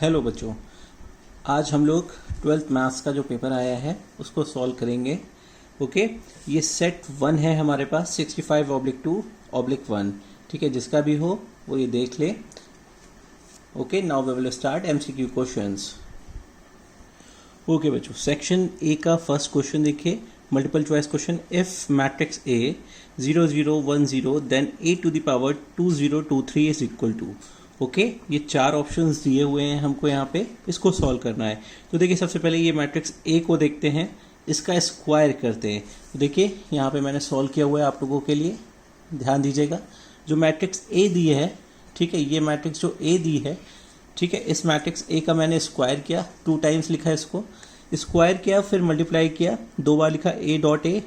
Hello बच्चों, आज हम लोग 12th मैथ्स का जो पेपर आया है उसको सॉल्व करेंगे। ओके, ये सेट 1 है हमारे पास 65/2/1। ठीक है, जिसका भी हो वो ये देख ले। Okay, now we will start MCQ questions. Okay बच्चों, सेक्शन ए का फर्स्ट क्वेश्चन देखिए, multiple choice question. If matrix A 0 0 1 0 then a to the power 2 0 2 3 is equal to. Okay, ये चार ऑप्शंस दिए हुए हैं हमको यहाँ पे, इसको सॉल्व करना है। तो देखिए, सबसे पहले ये मैट्रिक्स ए को देखते हैं, इसका स्क्वायर करते हैं। तो देखिए यहाँ पे मैंने सॉल्व किया हुआ है आप लोगों के लिए, ध्यान दीजिएगा। जो मैट्रिक्स ए दी है, ठीक है, ये मैट्रिक्स जो ए दी है, ठीक है, इस मैट्रिक्स ए का मैंने स्क्वायर किया, 2 टाइम्स लिखा है इसको, स्क्वायर किया, फिर मल्टीप्लाई किया, 2 बार लिखा ए dot A,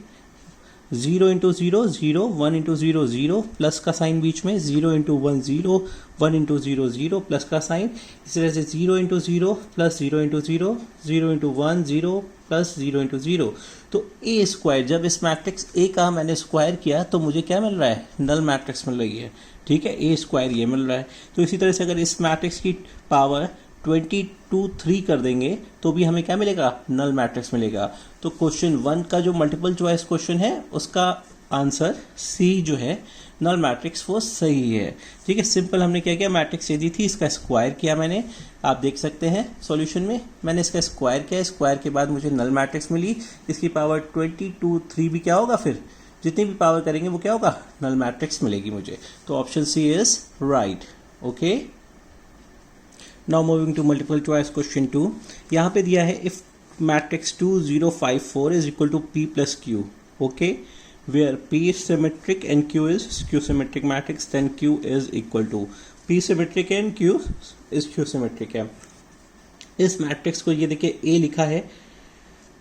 0 into 0 0, 1 into 0 0, plus का साइन बीच में, 0 इंटू 1 0, 1 इंटू 0 0, प्लस का साइन। इस तरह से 0 into 0 plus 0 into 0, 0 into 1 0 plus 0 into 0। तो ए स्क्वायर, जब इस मैट्रिक्स ए का मैंने स्क्वायर किया तो मुझे क्या मिल रहा है, नल मैट्रिक्स मिल रही है। ठीक है, ए स्क्वायर ये मिल रहा है। तो इसी तरह से अगर इस मैट्रिक्स की पावर 22 कर देंगे तो भी हमें क्या मिलेगा, नल मैट्रिक्स मिलेगा। तो क्वेश्चन 1 का जो मल्टीपल चॉइस क्वेश्चन है उसका आंसर सी जो है नल मैट्रिक्स वो सही है। ठीक है, सिंपल हमने क्या किया, मैट्रिक्स ए दी थी, इसका स्क्वायर किया मैंने, आप देख सकते हैं सॉल्यूशन में मैंने इसका स्क्वायर किया, स्क्वायर के बाद मुझे नल मैट्रिक्स मिली। इसकी पावर 22 भी क्या होगा, फिर जितनी भी पावर करेंगे वो क्या होगा, नल मैट्रिक्स मिलेगी मुझे। तो option C is right. Okay, now moving to multiple choice question 2। यहाँ पे दिया है if matrix 2 0 5 4 is equal to p plus q। Okay, where p is symmetric and q is skew symmetric matrix, then q is equal to p symmetric and q is skew symmetric है। इस matrix को ये देखिए a लिखा है,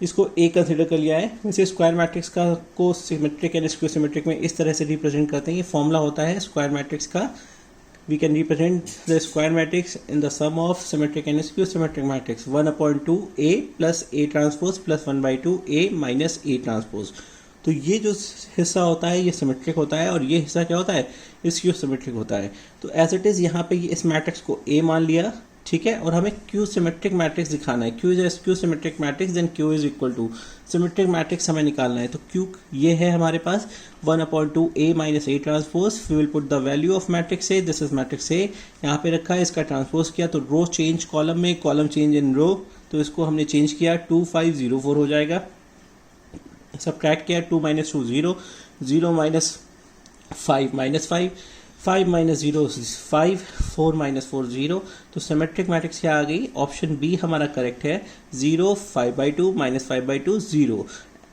इसको a consider कर लिया है। वैसे स्क्वायर मैट्रिक्स का को सिमेट्रिक एंड स्क्यू सिमेट्रिक में इस तरह से रिप्रेजेंट करते हैं। ये फॉर्मूला होता है स्क्वायर मैट्रिक्स का। We can represent the square matrix in the sum of symmetric and skew symmetric matrix 1/2 A plus A transpose plus 1/2 A minus A transpose। तो ये जो हिस्सा होता है ये सिमेट्रिक होता है और ये हिस्सा क्या होता है, स्क्यू सिमेट्रिक होता है। तो एज इट इज यहाँ पे इस मैट्रिक्स को A मान लिया, ठीक है, और हमें क्यू सिमेट्रिक मैट्रिक्स दिखाना है। Q is skew symmetric matrix, then Q is equal to symmetric matrix हमें निकालना है। तो क्यू ये है हमारे पास 1/2 A minus A transpose. We will put the value of matrix A, this is matrix A, यहाँ पे रखा है, इसका ट्रांसपोज किया तो रो चेंज कॉलम में, कॉलम चेंज इन रो, तो इसको हमने चेंज किया 2504 हो जाएगा। सब्ट्रैक्ट किया 2 - 2 0, 0 - 5 -5, 5 - 0 5, 4 - 4 0। तो सिमेट्रिक मैट्रिक्स क्या आ गई, ऑप्शन बी हमारा करेक्ट है, 0 5/2 - 5/2 0।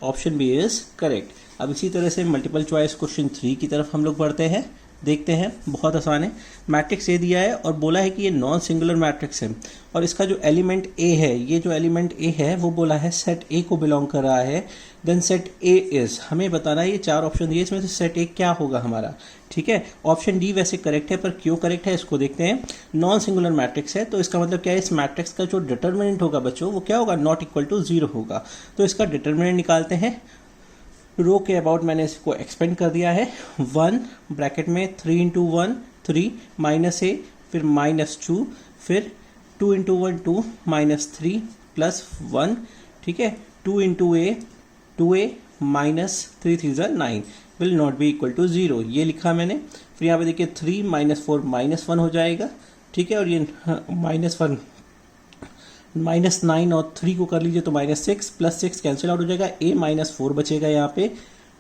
Option B is correct. अब इसी तरह से मल्टीपल चॉइस क्वेश्चन 3 की तरफ हम लोग बढ़ते हैं, देखते हैं, बहुत आसान है। मैट्रिक्स ए दिया है और बोला है कि ये नॉन सिंगुलर मैट्रिक्स है और इसका जो एलिमेंट ए है, ये जो एलिमेंट ए है वो बोला है सेट ए को बिलोंग कर रहा है। देन सेट ए इज, हमें बताना है, ये 4 ऑप्शन दिए, इसमें से सेट ए क्या होगा हमारा। ठीक है, ऑप्शन डी वैसे करेक्ट है पर क्यों करेक्ट है इसको देखते हैं। नॉन सिंगुलर मैट्रिक्स है तो इसका मतलब क्या है, इस मैट्रिक्स का जो डिटर्मिनेंट होगा बच्चों वो क्या होगा, नॉट इक्वल टू 0 होगा। तो इसका डिटर्मिनेंट निकालते हैं। रो के अबाउट मैंने इसको एक्सपेंड कर दिया है, 1 ब्रैकेट में 3 × 1 3 माइनस ए, फिर -2, फिर 2 × 1 2 -3 प्लस 1, ठीक है, 2 × a 2a minus 3 3 9 will not be equal to 0, ये लिखा मैंने। फिर यहाँ पे देखिए 3 - 4 -1 हो जाएगा, ठीक है, और ये -1 -9 और 3 को कर लीजिए तो -6 प्लस 6 कैंसिल आउट हो जाएगा, a -4 बचेगा यहाँ पे।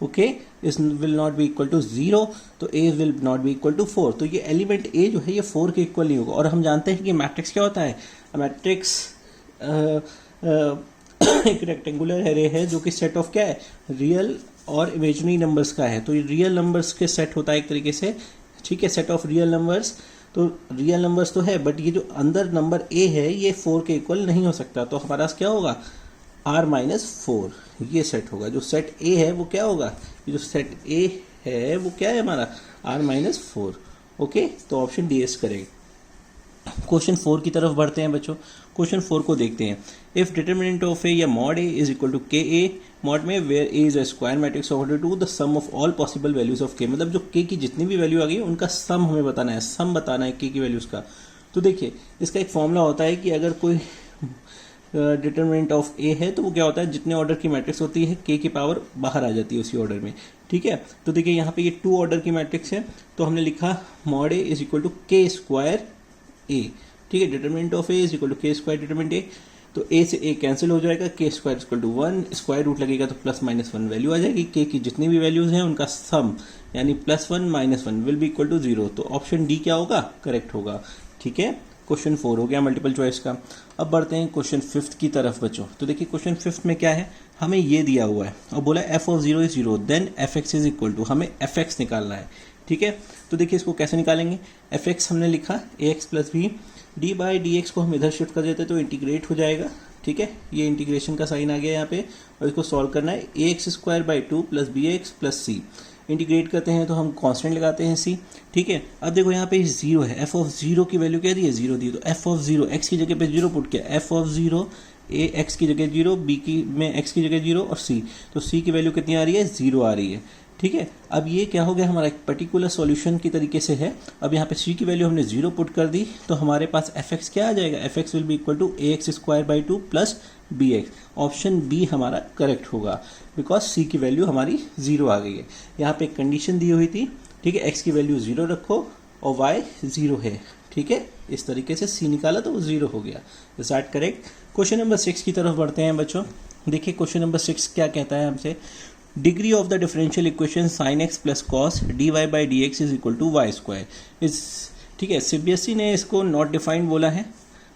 Okay, this will not be equal to 0, तो a will not be equal to 4। तो ये एलिमेंट a जो है ये 4 के इक्वल नहीं होगा। और हम जानते हैं कि मैट्रिक्स क्या होता है, मैट्रिक्स एक रेक्टेंगुलर एरे है जो कि सेट ऑफ क्या है, रियल और इमेजिनरी नंबर्स का है। तो ये रियल नंबर्स के सेट होता है एक तरीके से, ठीक है, सेट ऑफ रियल नंबर्स। तो रियल नंबर्स तो है बट ये जो अंदर नंबर ए है ये 4 के इक्वल नहीं हो सकता। तो हमारा क्या होगा, r - 4 ये सेट होगा। जो सेट ए है वो क्या होगा, ये जो सेट ए है वो क्या है हमारा, r - 4। ओके, तो option D is correct. Question 4 की तरफ बढ़ते हैं बच्चों। क्वेश्चन 4 को देखते हैं। इफ डिटर्मिनेंट ऑफ ए या mod A is equal to K A, mod में where A is a square matrix of 2 the sum of all possible values of K, मतलब जो के की जितनी भी वैल्यू आ गई उनका सम हमें बताना है, सम बताना है के की वैल्यूज का। तो देखिए इसका एक फॉर्मूला होता है कि अगर कोई डिटरमिनेंट ऑफ ए है तो वो क्या होता है, जितने ऑर्डर की मैट्रिक्स होती है के की पावर बाहर आ जाती है उसी ऑर्डर में। ठीक है, तो देखिए यहाँ पे ये 2 ऑर्डर की मैट्रिक्स है, तो हमने लिखा mod A is equal to K square A. ठीक है, determinant of A is equal to K square determinant A, तो ए से ए कैंसिल हो जाएगा, K square equal to 1, square root लगेगा तो +-1 वैल्यू आ जाएगी, के की जितनी भी वैल्यूज हैं उनका सम यानी +1 -1 विल बी इक्वल टू 0, तो ऑप्शन डी क्या होगा, करेक्ट होगा। ठीक है, क्वेश्चन 4 हो गया मल्टीपल चॉइस का। अब बढ़ते हैं क्वेश्चन 5 की तरफ बच्चों। तो देखिए क्वेश्चन 5 में क्या है, हमें ये दिया हुआ है और बोला f of 0 is 0 then fx is equal to, हमें fx निकालना है। ठीक है, तो देखिए इसको कैसे निकालेंगे, fx हमने लिखा ax plus B, D by D X को हम इधर शिफ्ट कर देते तो इंटीग्रेट हो जाएगा। ठीक है, ये इंटीग्रेशन का साइन आ गया यहाँ पे, और इसको सॉल्व करना है ax² / 2 plus B x plus C. Integrate करते हैं तो हम कांस्टेंट लगाते हैं सी। ठीक है, अब देखो यहाँ पे 0 है, f ऑफ 0 की वैल्यू क्या दी है, 0 दी है, तो f ऑफ 0 x की जगह पे 0 पुट किया, f ऑफ 0 a x की जगह 0, b की में x की जगह 0 और c, तो c की वैल्यू कितनी आ रही है, 0 आ रही है। ठीक है, अब ये क्या हो गया, हमारा एक पर्टिकुलर सॉल्यूशन की तरीके से है। अब यहाँ पे c की वैल्यू हमने 0 पुट कर दी, तो हमारे पास fx क्या आ जाएगा, fx will be equal to ax² / 2 plus bx। Option B हमारा करेक्ट होगा, बिकॉज c की वैल्यू हमारी 0 आ गई है। यहाँ पे एक कंडीशन दी हुई थी, ठीक है, x की वैल्यू 0 रखो और y 0 है। ठीक है, इस तरीके से c निकाला तो वो 0 हो गया। Is that correct. Question number 6 की तरफ बढ़ते हैं बच्चों। देखिए क्वेश्चन नंबर 6 क्या कहता है हमसे, degree of the differential equation sin x plus cos dy by D X is equal to Y square इस। ठीक है, सीबीएसई ने इसको नॉट डिफाइंड बोला है।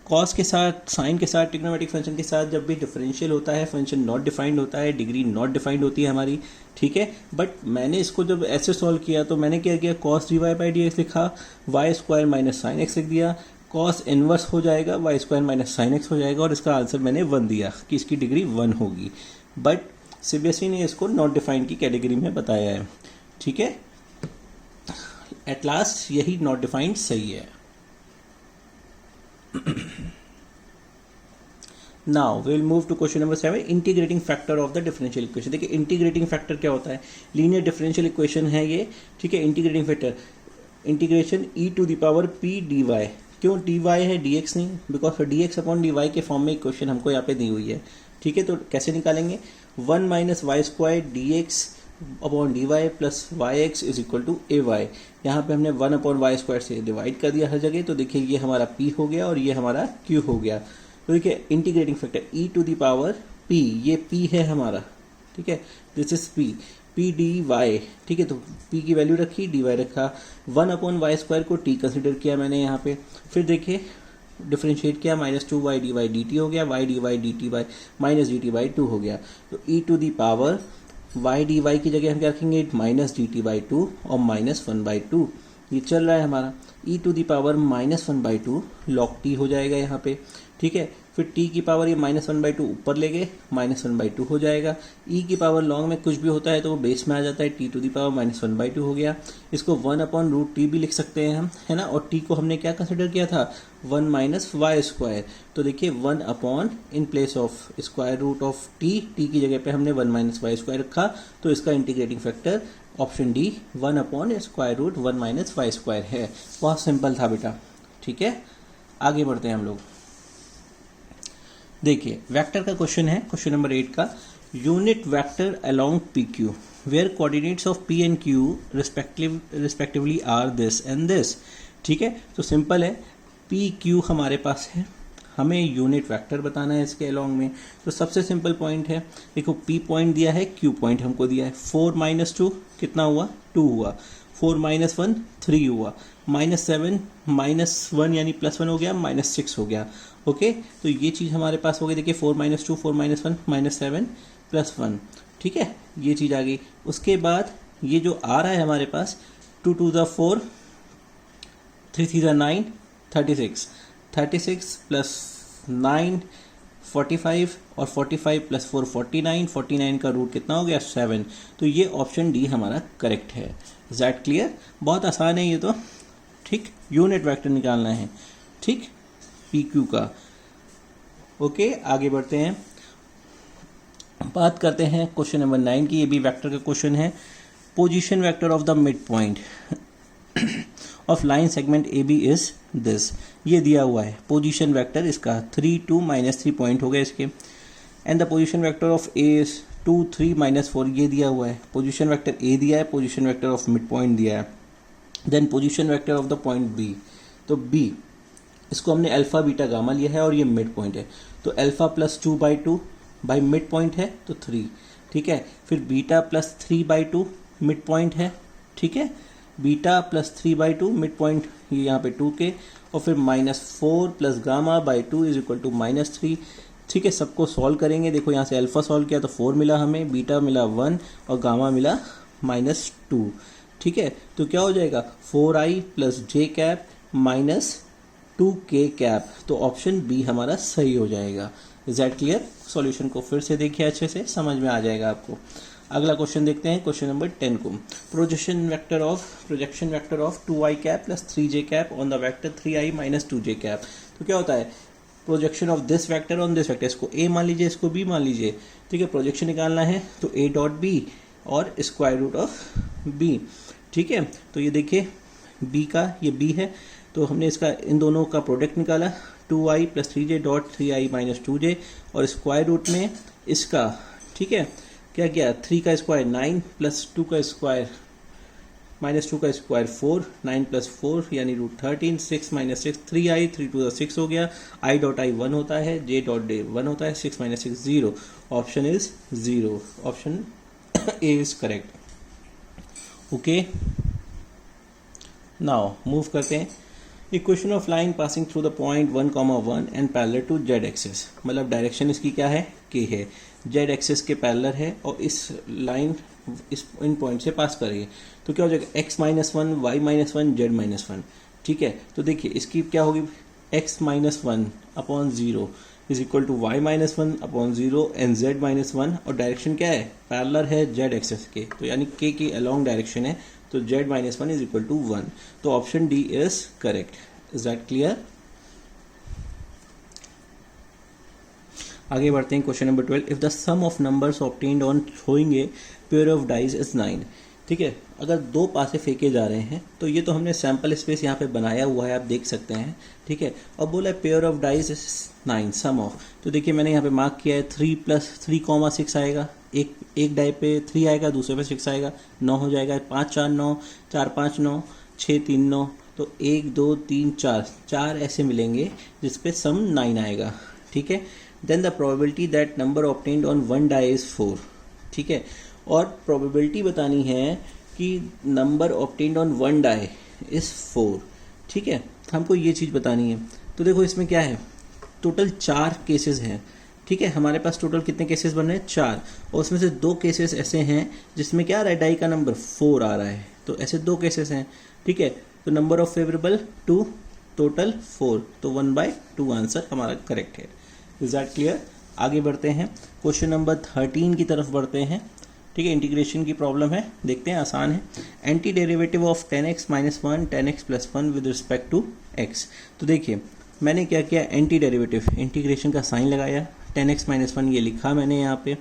कॉस के साथ, साइन के साथ, ट्रिग्नोमेट्रिक फंक्शन के साथ जब भी डिफरेंशियल होता है फंक्शन नॉट डिफाइंड होता है, डिग्री नॉट डिफाइंड होती है हमारी। ठीक है, बट मैंने इसको जब ऐसे सॉल्व किया तो मैंने क्या किया, cos dy by D x लिखा, y square minus sine x लिख दिया, कॉस इनवर्स हो जाएगा, y square minus sine x हो जाएगा, और इसका आंसर मैंने 1 दिया कि इसकी डिग्री 1 होगी। बट सीबीएसई ने इसको नॉट डिफाइंड की कैटेगरी में बताया है। ठीक है, एट लास्ट यही नॉट डिफाइंड सही है। Now we will move to question number 7, integrating factor of the differential equation. देखिए इंटीग्रेटिंग फैक्टर क्या होता है, लीनियर डिफरेंशियल इक्वेशन है ये। ठीक है, integrating factor integration e to the power p dy। क्यों dy है, dx नहीं, बिकॉज dx अपॉन dy के फॉर्म में इक्वेशन हमको यहाँ पे दी हुई है। ठीक है, तो कैसे निकालेंगे, 1 minus Y square D X upon D Y plus Y X is equal to A Y. यहाँ पर हमने 1 अपॉन वाई स्क्वायर से डिवाइड कर दिया हर जगह, तो देखिए ये हमारा p हो गया और ये हमारा q हो गया। तो देखिए integrating factor e to the power p, ये p है हमारा। ठीक है, this is p D Y. ठीक है, तो p की वैल्यू रखी, dy रखा, 1 अपॉन वाई स्क्वायर को t कंसिडर किया मैंने यहाँ पे। फिर देखिए डिफ्रेंशिएट किया, -2y dy dt हो गया, y dy dt by minus dt by 2 हो गया। तो e to the power y dy की जगह हम क्या रखेंगे, -dt बाई 2 और -1/2। ये चल रहा है हमारा, e to the power -1/2 log t हो जाएगा यहाँ पे। ठीक है, फिर t की पावर ये -1/2 ऊपर ले गए, -1/2 हो जाएगा। e की पावर लॉन्ग में कुछ भी होता है तो वो बेस में आ जाता है, t टू दी पावर -1/2 हो गया। इसको 1 अपॉन रूट टी भी लिख सकते हैं हम, है ना, और t को हमने क्या कंसिडर किया था, 1 माइनस वाई स्क्वायर। तो देखिए 1 upon in place of square root of t की जगह पे हमने 1 माइनस वाई स्क्वायर रखा, तो इसका integrating factor option D 1 upon square root 1 minus Y square है। बहुत सिंपल था बेटा। ठीक है, आगे बढ़ते हैं हम लोग। देखिए वेक्टर का क्वेश्चन है, क्वेश्चन नंबर 8 का, unit vector along P Q where coordinates of P and Q respectively are this and this. ठीक है, तो सिंपल है, पी क्यू हमारे पास है, हमें यूनिट वेक्टर बताना है इसके अलोंग में। तो सबसे सिंपल पॉइंट है, देखो पी पॉइंट दिया है, क्यू पॉइंट हमको दिया है। 4 - 2 कितना हुआ, 2 हुआ, 4 - 1 3 हुआ, -7 -1 यानी +1 हो गया, -6 हो गया। ओके, तो ये चीज़ हमारे पास हो गई। देखिए 4 - 2 4 - 1 -7 +1। ठीक है, ये चीज़ आ गई। उसके बाद ये जो आ रहा है हमारे पास 2 2 × 4 3 3 × 9 36 36 + 9 45 और 45 + 4 49 49 का रूट कितना हो गया, 7। तो ये ऑप्शन डी हमारा करेक्ट है। Is that clear. बहुत आसान है ये तो। ठीक, यूनिट वेक्टर निकालना है, ठीक, पी क्यू का। ओके, आगे बढ़ते हैं, बात करते हैं क्वेश्चन नंबर 9 की। ये भी वेक्टर का क्वेश्चन है। Position vector of the mid point of line segment A B is this. ये दिया हुआ है पोजीशन वेक्टर इसका 3 2 -3 पॉइंट हो गए इसके, and the position vector of A is 2 3 -4 ये दिया हुआ है, पोजीशन वेक्टर ए दिया है, position vector of mid point दिया है, then position vector of the point B. तो बी इसको हमने अल्फा बीटा गामा लिया है और ये मिड पॉइंट है, तो alpha plus 2/2 by mid point है तो 3, ठीक है। फिर बीटा प्लस 3/2 मिड पॉइंट है, ठीक है, बीटा प्लस 3/2 मिड पॉइंट ये यहाँ पे 2 के, और फिर -4 plus gamma by 2 is equal to -3, ठीक है। सबको सॉल्व करेंगे, देखो यहाँ से अल्फा सॉल्व किया तो 4 मिला हमें, बीटा मिला 1 और गामा मिला -2, ठीक है। तो क्या हो जाएगा 4i प्लस जे कैप -2k कैप, तो ऑप्शन बी हमारा सही हो जाएगा। Is that clear? सॉल्यूशन को फिर से देखिए, अच्छे से समझ में आ जाएगा आपको। अगला क्वेश्चन देखते हैं, क्वेश्चन नंबर 10 को। Projection vector of 2i cap plus 3j cap on the vector 3i minus 2j cap. तो क्या होता है, projection of this vector on this vector, इसको a मान लीजिए, इसको b मान लीजिए, ठीक है। प्रोजेक्शन निकालना है तो a डॉट b और स्क्वायर रूट ऑफ b, ठीक है। तो ये देखिए b का ये b है, तो हमने इसका इन दोनों का प्रोडक्ट निकाला 2i plus 3j dot 3i minus 2j, और स्क्वायर रूट में इसका, ठीक है, क्या किया 3 का स्क्वायर 9 प्लस 2 का स्क्वायर माइनस 2 का स्क्वायर 4, 9 प्लस 4 यानी रूट 13, 6 माइनस 6 3i, 3 टू 6 हो गया, i डॉट i 1 होता है, j डॉट j 1 होता है, 6 minus 6 0, option is 0, option A is correct. Okay, now move करते हैं। Equation of line passing through the point 1,1 and parallel to Z axis, मतलब direction इसकी क्या है, के है, जेड एक्सिस के पैरेलल है और इस लाइन इन पॉइंट से पास कर रही है। तो क्या हो जाएगा x-1 y-1 z-1, ठीक है। तो देखिए इसकी क्या होगी, x-1 upon 0 is equal to y-1 upon 0 and z-1, और डायरेक्शन क्या है, पैरेलल है जेड एक्सिस के, तो यानी k की अलॉन्ग डायरेक्शन है, तो z-1 इज इक्वल टू 1, तो option D is correct. Is that clear? आगे बढ़ते हैं, question number 12। If the sum of numbers obtained on throwing a pair of dice is 9, ठीक है। अगर 2 पासे फेंके जा रहे हैं, तो ये तो हमने सैंपल स्पेस यहाँ पे बनाया हुआ है, आप देख सकते हैं, ठीक है। और बोला है pair of dice is 9 sum of, तो देखिए मैंने यहाँ पे मार्क किया है 3 प्लस 3,6 आएगा, एक डाई पे 3 आएगा, दूसरे पे 6 आएगा, 9 हो जाएगा, 5 4 9, 4 5 9, 6 3 9, तो 1 2 3 4 ऐसे मिलेंगे जिसपे सम 9 आएगा, ठीक है। Then the probability that number obtained on one die is 4, ठीक है। और प्रोबेबिलिटी बतानी है कि number obtained on one die is 4, ठीक है, हमको ये चीज़ बतानी है। तो देखो इसमें क्या है, टोटल 4 केसेस हैं, ठीक है। हमारे पास टोटल कितने केसेस बन रहे हैं, 4, और उसमें से 2 केसेस ऐसे हैं जिसमें क्या आ रहा है, डाई का नंबर 4 आ रहा है, तो ऐसे 2 केसेस हैं, ठीक है। तो नंबर ऑफ फेवरेबल 2, टोटल 4, तो 1/2 आंसर हमारा करेक्ट है। Is that clear? आगे बढ़ते हैं, क्वेश्चन नंबर 13 की तरफ बढ़ते हैं, ठीक है। इंटीग्रेशन की प्रॉब्लम है, देखते हैं, आसान है। Anti derivative of 10x minus 1 10x plus 1 with respect to x। तो देखिए मैंने क्या किया, एंटी डेरिवेटिव इंटीग्रेशन का साइन लगाया, 10x माइनस 1 ये लिखा मैंने यहाँ पे,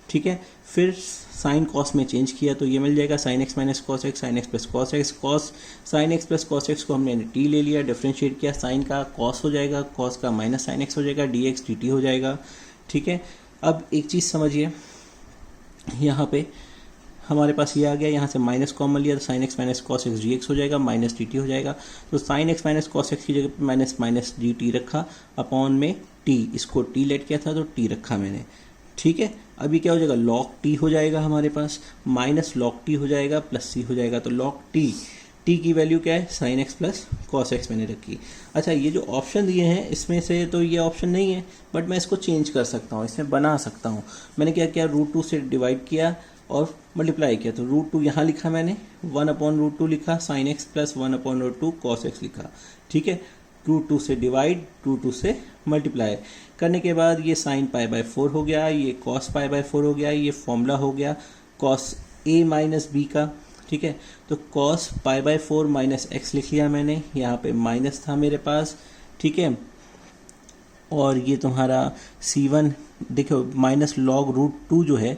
ठीक है। फिर साइन कॉस में चेंज किया तो ये मिल जाएगा sin x minus cos x, sin x plus cos x, cos sin x plus cos x को हमने t ले लिया, डिफ्रेंशिएट किया, साइन का कॉस हो जाएगा, कॉस का माइनस sin x हो जाएगा, dx dt हो जाएगा, ठीक है। अब एक चीज़ समझिए, यहाँ पे हमारे पास ये आ गया, यहाँ से माइनस कॉमन लिया तो sin x minus cos x D x हो जाएगा, माइनस डी टी हो जाएगा, तो sin x minus cos x की जगह पे माइनस डी टी रखा, अपॉन में t, इसको t लेट किया था तो t रखा मैंने, ठीक है। अभी क्या हो जाएगा, log t हो जाएगा हमारे पास, माइनस log t हो जाएगा, प्लस c हो जाएगा, तो log t की वैल्यू क्या है, sin x plus cos x मैंने रखी। अच्छा, ये जो ऑप्शन दिए हैं इसमें से तो ये ऑप्शन नहीं है, बट मैं इसको चेंज कर सकता हूँ, इसमें बना सकता हूँ। मैंने क्या किया, √2 से डिवाइड किया और मल्टीप्लाई किया, तो √2 यहाँ लिखा मैंने, 1/√2 लिखा, sin x plus 1/√2 cos x लिखा, ठीक है। √2 से डिवाइड, √2 से मल्टीप्लाई करने के बाद ये sin π/4 हो गया, ये cos π/4 हो गया, ये फॉर्मूला हो गया cos a माइनस b का, ठीक है। तो cos π/4 माइनस एक्स लिख लिया मैंने, यहाँ पे माइनस था मेरे पास, ठीक है। और ये तुम्हारा c1 देखो माइनस log √2 जो है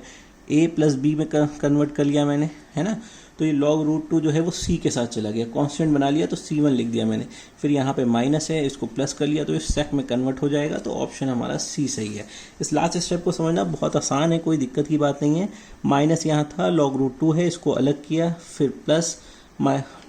a प्लस बी में कन्वर्ट कर लिया मैंने, है ना। तो ये log√2 जो है वो c के साथ चला गया, कांस्टेंट बना लिया तो c1 लिख दिया मैंने, फिर यहाँ पे माइनस है, इसको प्लस कर लिया तो ये सेक में कन्वर्ट हो जाएगा, तो ऑप्शन हमारा सी सही है। इस लास्ट स्टेप को समझना बहुत आसान है, कोई दिक्कत की बात नहीं है। माइनस यहाँ था, log√2 है, इसको अलग किया, फिर प्लस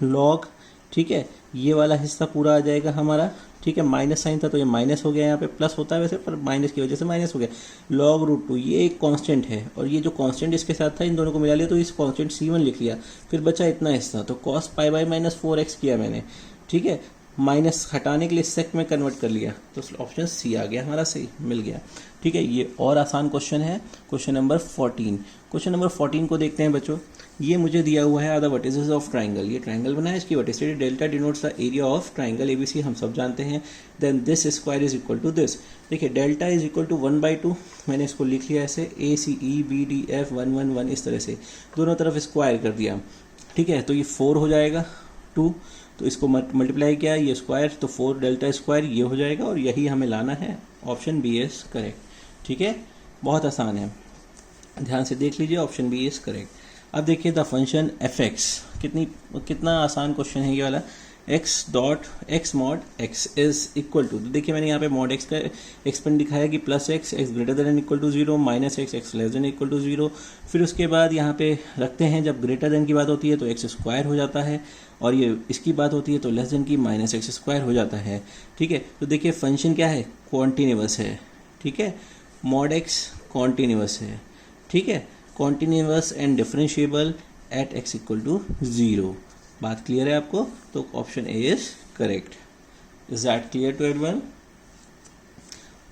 log, ठीक है, ये वाला हिस्सा पूरा आ जाएगा हमारा, ठीक है, माइनस साइन था तो ये माइनस हो गया, यहाँ पे प्लस होता है वैसे पर माइनस की वजह से माइनस हो गया। log√2 ये एक कांस्टेंट है और ये जो कांस्टेंट इसके साथ था इन दोनों को मिला लिया तो इस कांस्टेंट c1 लिख लिया, फिर बचा इतना हिस्सा तो cos π/-4x किया मैंने, ठीक है, माइनस हटाने के लिए सेक में कन्वर्ट कर लिया तो ऑप्शन सी आ गया हमारा, सही मिल गया। ठीक है, ये और आसान क्वेश्चन है, क्वेश्चन नंबर 14। क्वेश्चन नंबर 14 को देखते हैं बच्चों। ये मुझे दिया हुआ है आधा वर्टिसेस ऑफ ट्राइंगल, ये ट्राइंगल बना है, इसकी vertices delta denotes the area of triangle ABC, हम सब जानते हैं। Then this square is equal to this, देखिए डेल्टा इज इक्वल टू 1/2, मैंने इसको लिख लिया ऐसे ACEBDF 1 1 1 इस तरह से दोनों तरफ स्क्वायर कर दिया, ठीक है, तो ये 4 हो जाएगा 2, तो इसको मल्टीप्लाई किया ये स्क्वायर तो 4 डेल्टा स्क्वायर ये हो जाएगा और यही हमें लाना है, ऑप्शन बी इज करेक्ट। ठीक है, बहुत आसान है, ध्यान से देख लीजिए, ऑप्शन बी इज करेक्ट। अब देखिए द फंक्शन fx, कितना आसान क्वेश्चन है ये वाला। x mod x is equal to, देखिए मैंने यहाँ पे mod x का एक्सपेंड दिखाया कि plus x greater than equal to 0, minus x less than equal to 0, फिर उसके बाद यहाँ पे रखते हैं जब ग्रेटर देन की बात होती है तो x स्क्वायर हो जाता है और ये इसकी बात होती है तो लेस देन की माइनस x स्क्वायर हो जाता है। ठीक है, तो देखिए फंक्शन क्या है, कॉन्टिन्यूअस है, ठीक है, mod x कॉन्टिन्यूअस है, ठीक है, continuous and differentiable at x equal to 0। बात क्लियर है आपको, तो option A is correct. Is that clear to everyone?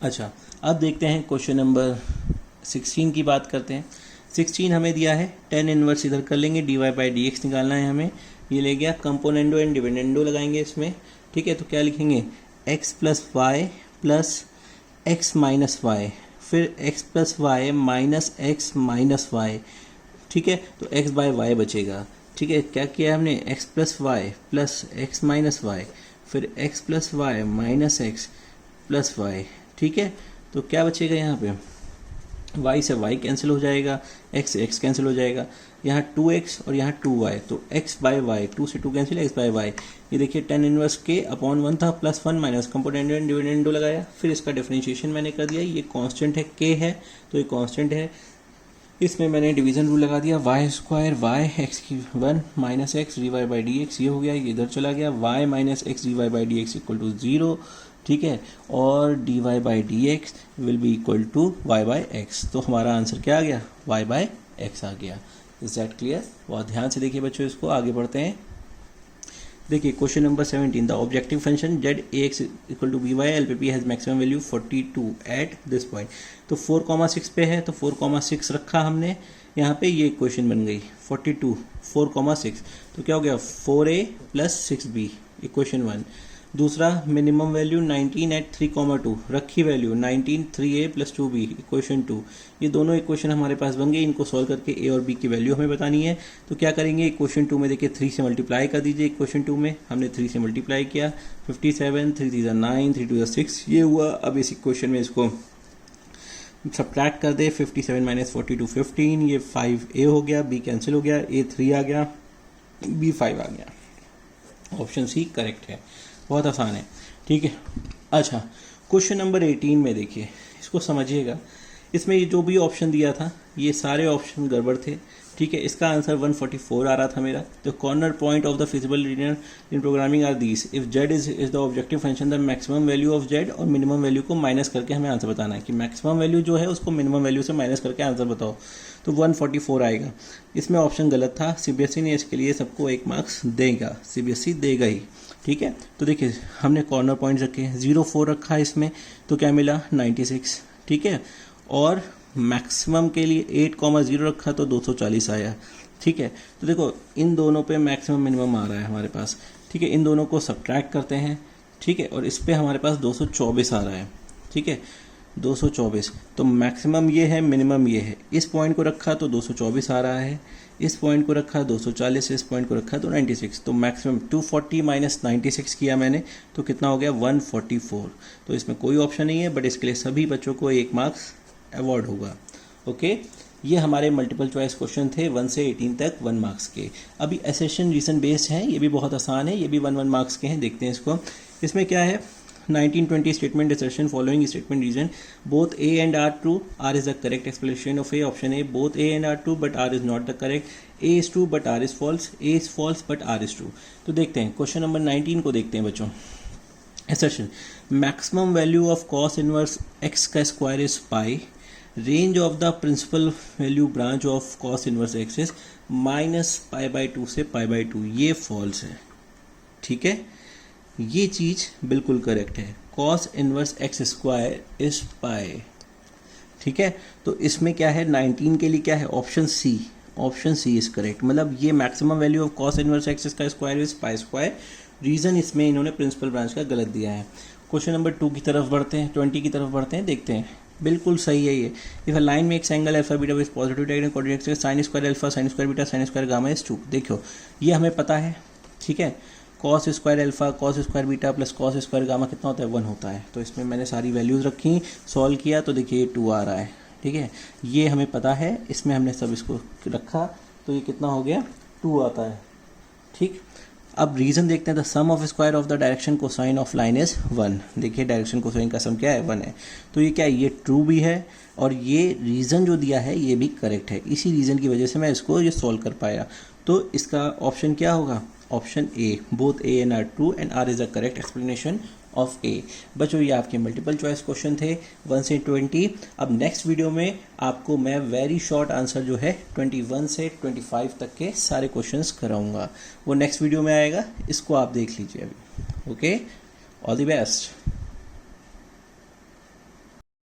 अच्छा, अब देखते हैं क्वेश्चन नंबर 16 की बात करते हैं। 16 हमें दिया है, tan इनवर्स इधर कर लेंगे, dy/dx निकालना है हमें, ये ले गया, कंपोनेंडो एंड डिविडेंडो लगाएंगे इसमें, ठीक है, तो क्या लिखेंगे x plus Y plus X minus Y, फिर x plus Y minus X minus Y, ठीक है, तो x बाय वाई बचेगा। ठीक है, क्या किया है हमने, x plus Y plus X minus Y, फिर x plus Y minus X plus Y, ठीक है, तो क्या बचेगा यहाँ पे, y से y कैंसिल हो जाएगा, x से x कैंसिल हो जाएगा, यहाँ 2x और यहाँ 2y, तो x बाय वाई, 2 से 2 कैंसिल, x बाय वाई, ये देखिए tan इनवर्स k अपॉन 1 था, plus 1 minus componendo and dividendo लगाया, फिर इसका डिफरेंशिएशन मैंने कर दिया, ये कांस्टेंट है k है तो ये कांस्टेंट है, इसमें मैंने डिवीजन रूल लगा दिया, वाई स्क्वायर वाई एक्स की 1 माइनस एक्स dy/dx, ये हो गया, ये इधर चला गया, y minus X dy/dx equal to 0, ठीक है, और dy/dx will be equal to y/x, तो हमारा आंसर क्या आ गया, y/x आ गया। Is that clear? बहुत ध्यान से देखिए बच्चों, इसको आगे बढ़ते हैं। देखिए question number 17, the objective function z(ax) equal to by LPP has maximum value 42 at this point, तो 4,6 पे है तो 4,6 रखा हमने यहाँ पे, ये इक्वेशन बन गई 42 4,6, तो क्या हो गया 4a प्लस 6b, इक्वेशन 1। दूसरा मिनिमम वैल्यू 19 एट 3,2 रखी value 19 3a plus 2b, equation 2। ये दोनों इक्वेशन हमारे पास बन गई, इनको सॉल्व करके a और b की वैल्यू हमें बतानी है, तो क्या करेंगे, इक्वेशन 2 में देखिए 3 से मल्टीप्लाई कर दीजिए, इक्वेशन 2 में हमने 3 से मल्टीप्लाई किया, 57 3 3 9 3 2 6 ये हुआ। अब इस इक्वेशन में इसको सब्ट्रैक्ट कर दे, 57 माइनस 42 15, ये 5a हो गया, b कैंसिल हो गया, a 3 आ गया, b 5 आ गया, ऑप्शन सी करेक्ट है, बहुत आसान है। ठीक है, अच्छा क्वेश्चन नंबर 18 में देखिए, इसको समझिएगा, इसमें ये जो भी ऑप्शन दिया था ये सारे ऑप्शन गड़बड़ थे, ठीक है, इसका आंसर 144 आ रहा था मेरा। The corner point of the feasible linear in programming are these, if z is the objective function the maximum value of z, और मिनिमम वैल्यू को माइनस करके हमें आंसर बताना है कि मैक्सिमम वैल्यू जो है उसको मिनिमम वैल्यू से माइनस करके आंसर बताओ, तो 144 आएगा। इसमें ऑप्शन गलत था, CBSE ने इसके लिए सबको 1 मार्क्स देगा, CBSE देगा ही। ठीक है, तो देखिए हमने कॉर्नर पॉइंट रखे 0,4 रखा है इसमें, तो क्या मिला 96, ठीक है, और मैक्सिमम के लिए 8,0 रखा तो 240 आया। ठीक है, तो देखो इन दोनों पे मैक्सिमम मिनिमम आ रहा है हमारे पास, ठीक है, इन दोनों को सब्ट्रैक्ट करते हैं, ठीक है, और इस पे हमारे पास 224 आ रहा है, ठीक है, 224, तो मैक्सिमम ये है, मिनिमम ये है, इस पॉइंट को रखा तो 224 आ रहा है, इस पॉइंट को रखा 240, इस पॉइंट को रखा तो 96, तो मैक्सिमम 240 माइनस 96 किया मैंने, तो कितना हो गया 144। तो इसमें कोई ऑप्शन नहीं है, बट इसके लिए सभी बच्चों को 1 मार्क्स अवॉर्ड होगा। ओके, ये हमारे मल्टीपल चॉइस क्वेश्चन थे 1 से 18 तक 1 मार्क्स के। अभी एसेशन रीजन बेस्ड हैं, ये भी बहुत आसान है, ये भी 1 मार्क्स के हैं। देखते हैं इसको। इसमें क्या है, 1920 statement assertion following statement reason both A and R true, R is the correct explanation of A. Option A, both A and R true but R is not the correct, A is true but R is false, A is false but R is true। तो देखते हैं question number 19 को देखते हैं बच्चों। assertion maximum value of cos inverse x का square is pi, range of the principal value branch of cos inverse x is -π/2 से π/2। ये फॉल्स है, ठीक है, ये चीज बिल्कुल करेक्ट है। cos inverse x square is पाई, ठीक है। तो इसमें क्या है, 19 के लिए क्या है, option C, option C is correct. मतलब ये maximum value of cos inverse x का square is pi square. Reason इसमें इन्होंने प्रिंसिपल ब्रांच का गलत दिया है। क्वेश्चन नंबर 2 की तरफ बढ़ते हैं, 20 की तरफ बढ़ते हैं, देखते हैं। बिल्कुल सही है ये। If a line makes angle alpha beta with positive direction coordinates sin square alpha sin square beta sin square gamma is 2। देखो ये हमें पता है, ठीक है। cos square alpha cos square beta plus cos square gamma कितना होता है, 1 होता है। तो इसमें मैंने सारी वैल्यूज़ रखी, सॉल्व किया तो देखिए ये 2 आ रहा है, ठीक है। ये हमें पता है, इसमें हमने सब इसको रखा तो ये कितना हो गया, 2 आता है, ठीक। अब रीज़न देखते हैं। The sum of square of the direction cosine of line is 1। देखिए डायरेक्शन कोसाइन का सम क्या है, 1 है। तो ये क्या है, ये ट्रू भी है और ये रीज़न जो दिया है ये भी करेक्ट है। इसी रीज़न की वजह से मैं इसको ये सॉल्व कर पाया। तो इसका ऑप्शन क्या होगा, option A, both A and R true and R is the correct explanation of A. बच्चों ये आपके मल्टीपल चॉइस क्वेश्चन थे 1 से 20। अब नेक्स्ट वीडियो में आपको मैं वेरी शॉर्ट आंसर जो है 21 से 25 तक के सारे क्वेश्चंस कराऊंगा। वो नेक्स्ट वीडियो में आएगा, इसको आप देख लीजिए अभी। Okay, all the best.